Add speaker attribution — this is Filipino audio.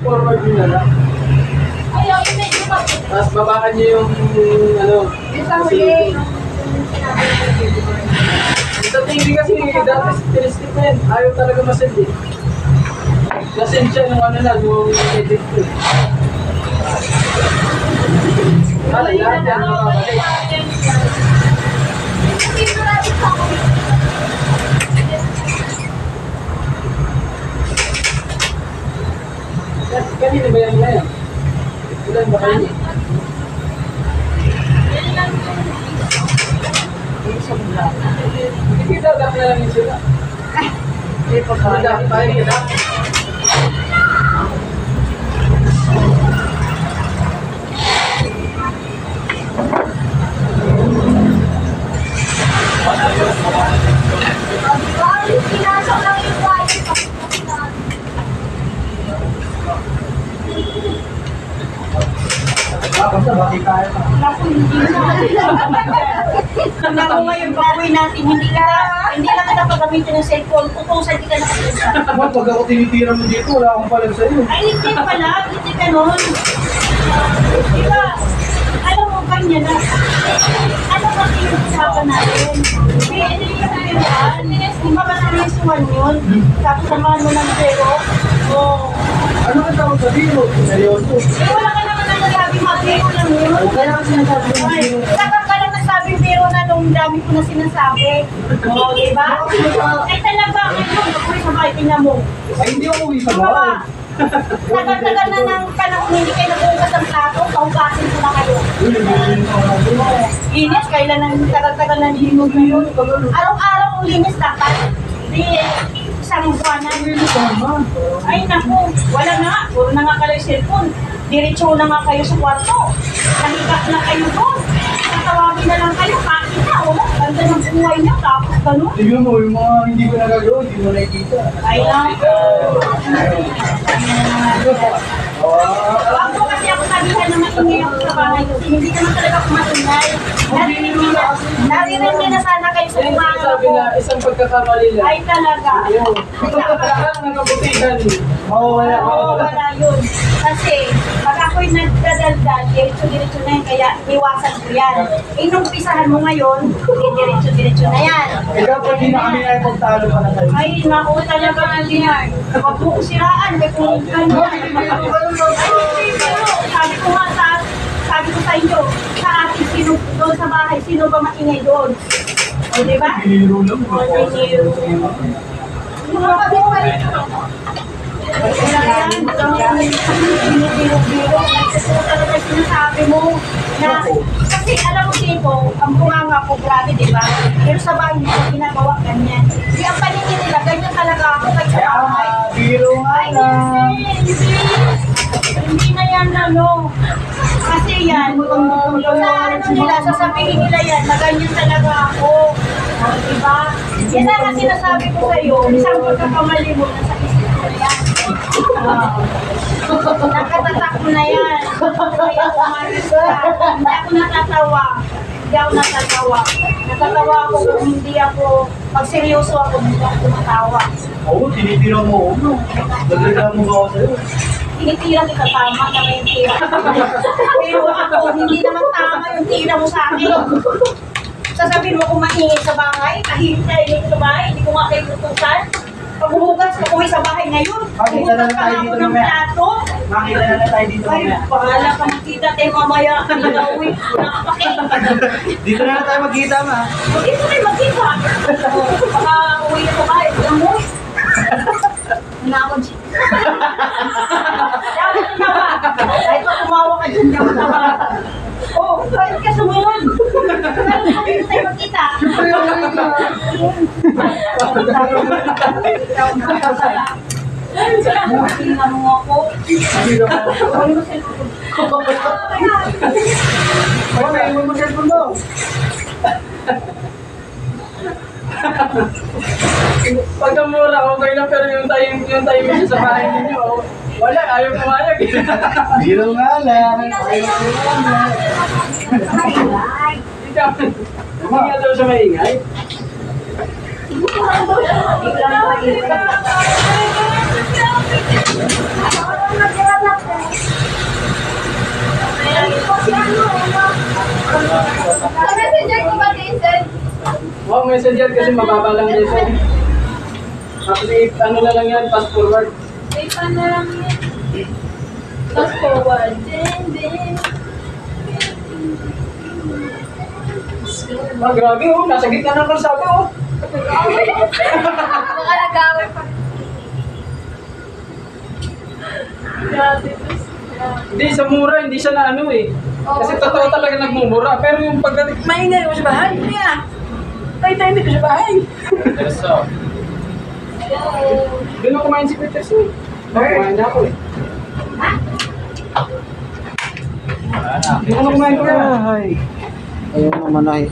Speaker 1: Forward nyo na lang.
Speaker 2: Ayaw, yung medyo mabit.
Speaker 1: Tapos babaan nyo yung ano.
Speaker 2: Yung sa huli.
Speaker 1: Sa TV kasi dati tinistik na yan. Ayaw talaga masend eh. Nasend siya nung ano na, nung edit ko. Lahat yan nakakabalik. Kanina ba yan na yan? Ilan ba kayo? Hindi daw dami na lang yun sila. Hindi pa ba? Dami tayo kita.
Speaker 2: Pinasok lang yung wire.
Speaker 1: Basta bakit kaya pa?
Speaker 2: Naku, hindi na. Naku, ngayon bawi natin, hindi lang kita pagamitin ng cellphone. Utusan kita na kapita.
Speaker 1: Pag ako tinitira mo dito, wala akong palag sa'yo.
Speaker 2: Ay, hindi pala. Hindi ka nun. Diba? Alam mo, ganyan na. Ano ba pinag-usapan natin? Hindi yung piruan. Di ba ba nalisuan yun? Tapos samahan mo ng pero. Oo.
Speaker 1: Ano ka tawag sa biro? Seryoso.
Speaker 2: Eh, wala ka naman nagsasabi mabiro lang yun.
Speaker 1: Kaya kasi sinasabi ng
Speaker 2: Ay,
Speaker 1: biro.
Speaker 2: saka ka lang nagsabi biro na nung dami ko na sinasabi. Oo, diba? Ay, talaga. Ngayon, ako sa bahay, tingnan mo.
Speaker 1: Ay, hindi ako uwi sa
Speaker 2: Mga
Speaker 1: bahay.
Speaker 2: tagal-tagal na ng panahon, hindi kayo nabukas ng plato, paugasin ko na kayo. Linis, kailan ng tagal-tagal na linis ngayon. Araw-araw ang linis dapat. Hindi, isang buwanan. Ay, naku, wala na. Puro na nga kayo cellphone. Diretso na nga kayo sa kwarto. Nahiga na kayo doon. Tatawagin na lang kayo, kain na, oh. Ganda ng buhay niya, tapos ganun.
Speaker 1: Tignan mo, yung mga hindi ko nagagawa, hindi mo nakikita.
Speaker 2: Ay, Wag mo kasi ako sabihan na maingay ako sa bahay ko. Hindi naman talaga ako maingay. Naririnig na sana kayo sa umaga
Speaker 1: Sabi
Speaker 2: ko.
Speaker 1: na, isang pagkakamali lang.
Speaker 2: Ay talaga.
Speaker 1: Lahat ng kabutihan. Mawawala.
Speaker 2: Oo, wala yun. Kasi, pag ako'y nagdadaldal, diretso-diretso na yan, kaya iwasan ko yan. Eh, nung pisahan mo ngayon, diretso-diretso na yan.
Speaker 1: Ikaw, pag hindi na kami ay pagtalo pa na tayo.
Speaker 2: Ay, naku talaga hindi yan. Huwag mo ko siraan, may kung ano. Sabi ko sa inyo, sa ating sino doon sa bahay, sino ba maingay doon? O, di ba?
Speaker 1: Biniro lang.
Speaker 2: Mga kapitbahay. Wala yan. Binibiro-biro. Kasi talaga sinasabi mo na, kasi alam mo dito, ang bunganga ko, grabe, di ba? Pero sa bahay nito, ginagawa ganyan. Di ang paningin nila, ganyan talaga ako kahit sa bahay.
Speaker 1: Biro nga
Speaker 2: Ay,
Speaker 1: lang.
Speaker 2: hindi na yan, ano. Kasi yan, sa ano nila, sasabihin nila yan, na ganyan talaga ako. O, diba? Yan na kasi sinasabi ko sa'yo, isang pagkakamali mo na sa isip ko yan. Nakatatak mo na yan. Kaya umalis ka. Hindi ako natatawa. Hindi ako natatawa. Natatawa ako kung hindi ako, pag seryoso ako, hindi ako tumatawa.
Speaker 1: Oo, tinitira mo ako. Nagreklamo ba ako sa'yo?
Speaker 2: Tinitira kita tama na may tira. Pero ako, hindi naman tama yung tira mo sa akin. Sasabihin mo kung maingay sa bahay, tahimik na ingay sa bahay, hindi ko nga kayo tutusan. Pag humugas ka uwi sa bahay ngayon,
Speaker 1: Makita na lang tayo
Speaker 2: ako
Speaker 1: dito
Speaker 2: ng
Speaker 1: mamaya.
Speaker 2: plato.
Speaker 1: Makita na tayo dito
Speaker 2: Ay,
Speaker 1: mamaya.
Speaker 2: bahala ka makita tayo mamaya. Uwi, nakapake.
Speaker 1: Dito na tayo magkita, ma.
Speaker 2: Hindi ko rin magkita. Baka uwi na sa bahay, alam mo. Hinakon siya. Dapat tawa. Kahit pa tumawa ka dyan, dapat tawa. Oh, kahit ka sumunod. Kaya tayo magkita. Tingnan mo ako.
Speaker 1: Ano, naiwan mo cellphone mo. Pagkamura, okay lang, pero yung time mo sa bahay ninyo, wala, ayaw pumayag. Biro nga lang. Ayaw pumayag. Hindi nga daw siya maingay.
Speaker 2: Biglang maingay.
Speaker 1: messenger kasi mababa lang dito. Tapos ano na lang yan, fast forward.
Speaker 2: Ay, paano lang yan? Fast forward. Then.
Speaker 1: Ah, grabe oh, nasa gitna ng kalsada oh.
Speaker 2: Baka nag-away pa. Grabe.
Speaker 1: Hindi, sa mura, hindi siya na ano eh. Kasi totoo talaga nagmumura. Pero yung pagdating, maingay ko sa bahay. Niya. Tayo hindi ko sa bahay. Doon ako kumain si Peter Sue. Kumain na ako eh. Doon ako kumain ko na.
Speaker 3: Ayaw naman ay.